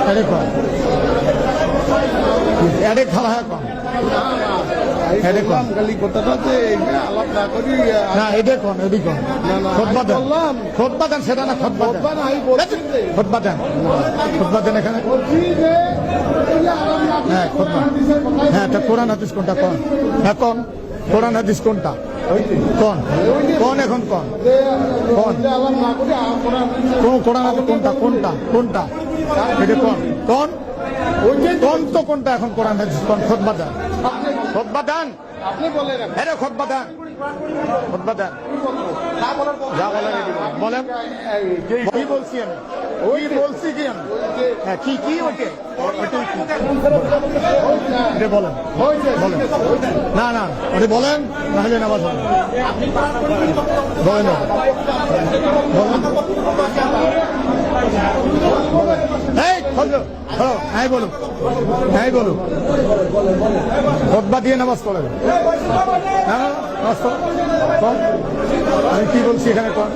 এটা কম এটা খাওয়া হয় কম এটা কম খালি কথাটা যে আলাপ না করি না এটা কম এদিক কম খোদবা দেন খোদবা দেন সেটা না খোদবা দেন খোদবা দেন খোদবা দেন এখানে হ্যাঁ খোদবা হ্যাঁ তা কোরআন হাদিস কোনটা কোন হ্যাঁ কোন কোরআন হাদিস কোনটা কোন কোন এখন কোন কোন কোরআন হাদিস কোনটা কোনটা কোনটা এটা কোন কোন কোন তো কোনটা এখন কোরআন হাদিস কোন খোদবা দেন খোদবা দেন আপনি বলে হ্যাঁ খোদবা দেন খোদবা দেন যা বলেন বলেন কি বলছি আমি ওই বলছি কি আমি হ্যাঁ কি কি ওকে বলেন বলেন না না ওটা বলেন নাহলে নামাজ হবে বলেন বলেন এই হ্যাঁ বলুন হ্যাঁ বলুন খোদবা দিয়ে নামাজ পড়ে হ্যাঁ নামাজ পড় আমি কি বলছি এখানে কোন